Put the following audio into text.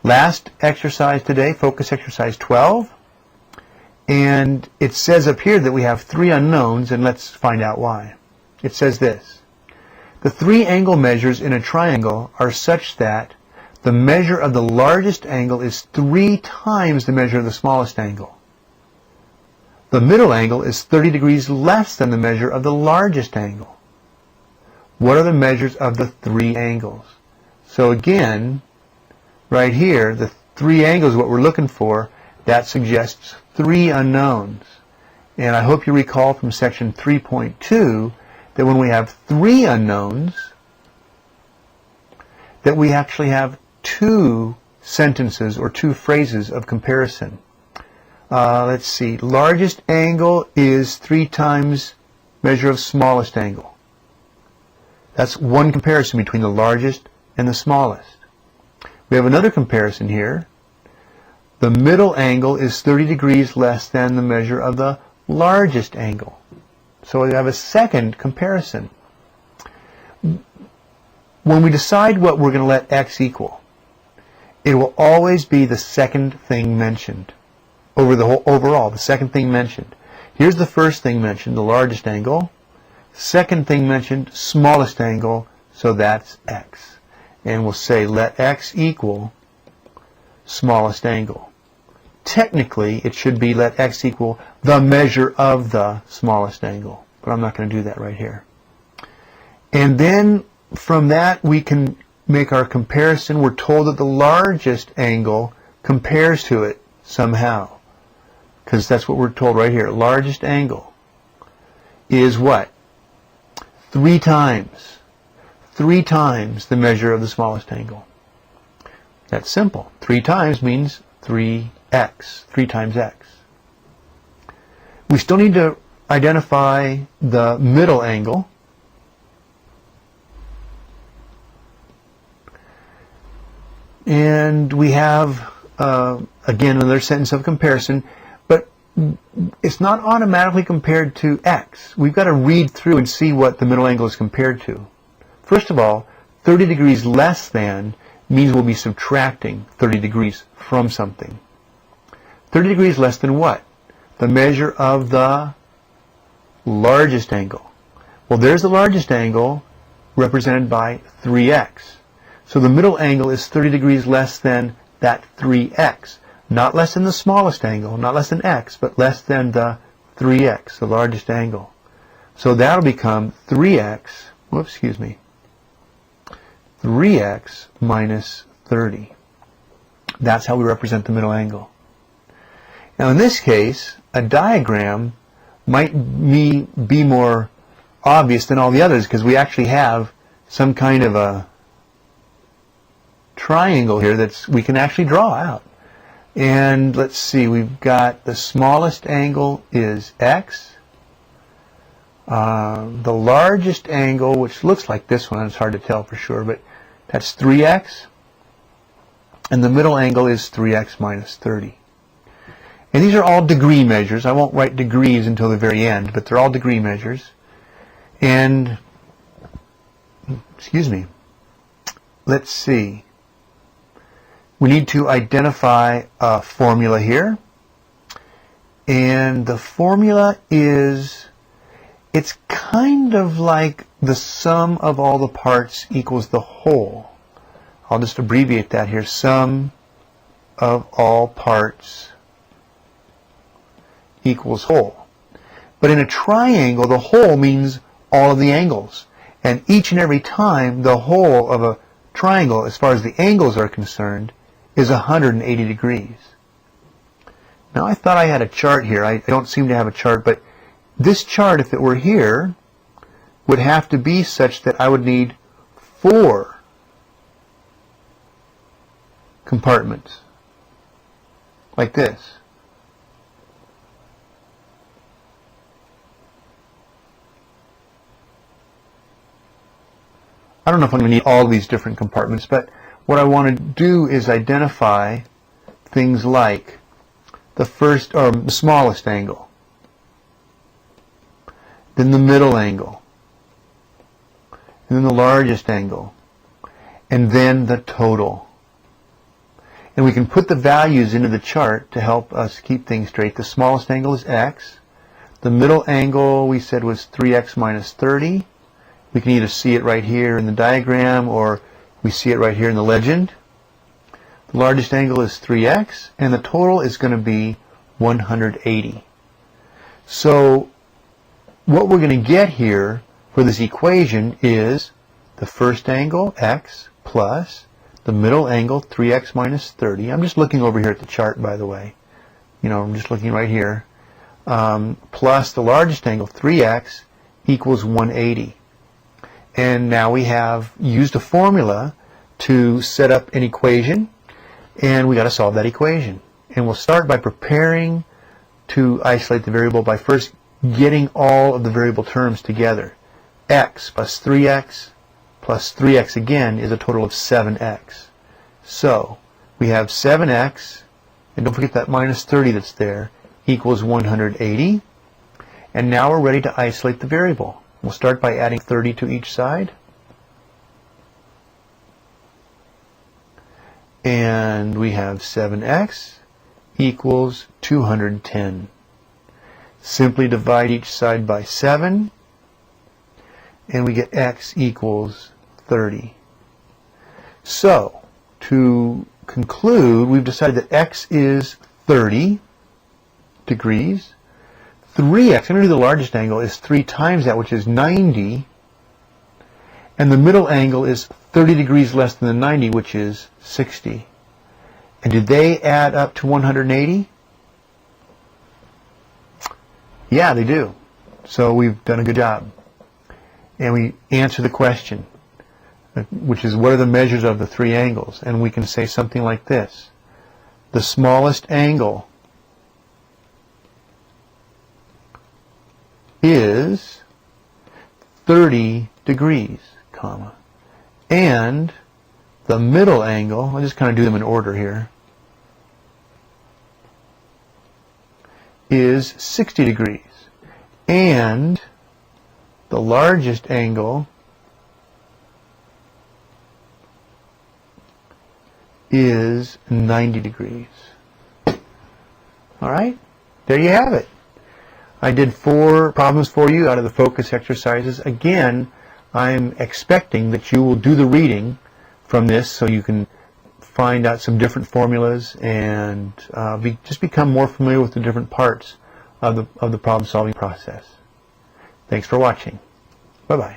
Last exercise today, focus exercise 12. And it says up here that we have three unknowns, and let's find out why. It says this: the three angle measures in a triangle are such that the measure of the largest angle is 3 times the measure of the smallest angle. The middle angle is 30 degrees less than the measure of the largest angle. What are the measures of the three angles? So again, right here, the three angles, what we're looking for, that suggests three unknowns. And I hope you recall from section 3.2 that when we have three unknowns, that we actually have two sentences or two phrases of comparison. Let's see. Largest angle is 3 times measure of smallest angle. That's one comparison between the largest and the smallest. We have another comparison here. The middle angle is 30 degrees less than the measure of the largest angle. So we have a second comparison. When we decide what we're going to let x equal, it will always be the second thing mentioned over the whole overall, the second thing mentioned. Here's the first thing mentioned, the largest angle. Second thing mentioned, smallest angle, so that's x. And we'll say let x equal smallest angle. Technically, it should be let x equal the measure of the smallest angle, but I'm not going to do that right here. And then from that we can make our comparison. We're told that the largest angle compares to it somehow, because that's what we're told right here. Largest angle is what? 3 times the measure of the smallest angle. That's simple. 3 times means 3x, 3 times x. We still need to identify the middle angle. And we have, again, another sentence of comparison, but it's not automatically compared to x. We've got to read through and see what the middle angle is compared to. First of all, 30 degrees less than means we'll be subtracting 30 degrees from something. 30 degrees less than what? The measure of the largest angle. Well, there's the largest angle represented by 3x. So the middle angle is 30 degrees less than that 3x. Not less than the smallest angle, not less than x, but less than the 3x, the largest angle. So that'll become 3x, 3x minus 30. That's how we represent the middle angle. Now in this case, a diagram might be more obvious than all the others because we actually have some kind of a triangle here that we can actually draw out. And let's see, we've got the smallest angle is x. The largest angle, which looks like this one, it's hard to tell for sure, but that's 3x. And the middle angle is 3x minus 30. And these are all degree measures. I won't write degrees until the very end, but they're all degree measures. And, let's see. We need to identify a formula here. And the formula is, it's kind of like the sum of all the parts equals the whole. I'll just abbreviate that here. Sum of all parts equals whole. But in a triangle, the whole means all of the angles. And each and every time, the whole of a triangle, as far as the angles are concerned, is 180 degrees. Now I thought I had a chart here. I don't seem to have a chart, but this chart, if it were here, would have to be such that I would need 4 compartments, like this. I don't know if I'm going to need all these different compartments, but what I want to do is identify things like the first, or the smallest angle, then the middle angle, and then the largest angle, and then the total. And we can put the values into the chart to help us keep things straight. The smallest angle is x. The middle angle we said was 3x minus 30. We can either see it right here in the diagram or we see it right here in the legend. The largest angle is 3x, and the total is going to be 180. So what we're going to get here for this equation is the first angle, x, plus the middle angle, 3x minus 30. I'm just looking over here at the chart, by the way. I'm just looking right here. Plus the largest angle, 3x, equals 180. And now we have used a formula to set up an equation, and we got to solve that equation. And we'll start by preparing to isolate the variable by first getting all of the variable terms together. X plus 3x again is a total of 7x. So we have 7x, and don't forget that minus 30 that's there, equals 180. And now we're ready to isolate the variable. We'll start by adding 30 to each side. And we have 7x equals 210. Simply divide each side by 7, and we get x equals 30. So, to conclude, we've decided that x is 30 degrees. 3x, I'm going to do the largest angle, is 3 times that, which is 90. And the middle angle is 30 degrees less than the 90, which is 60. And did they add up to 180? Yeah, they do. So we've done a good job. And we answer the question, which is what are the measures of the 3 angles? And we can say something like this. The smallest angle is 30 degrees, comma, and the middle angle, I'll just kind of do them in order here, is 60 degrees, and the largest angle is 90 degrees. All right, there you have it. I did 4 problems for you out of the focus exercises. Again, I'm expecting that you will do the reading from this so you can find out some different formulas and just become more familiar with the different parts of the problem-solving process. Thanks for watching. Bye-bye.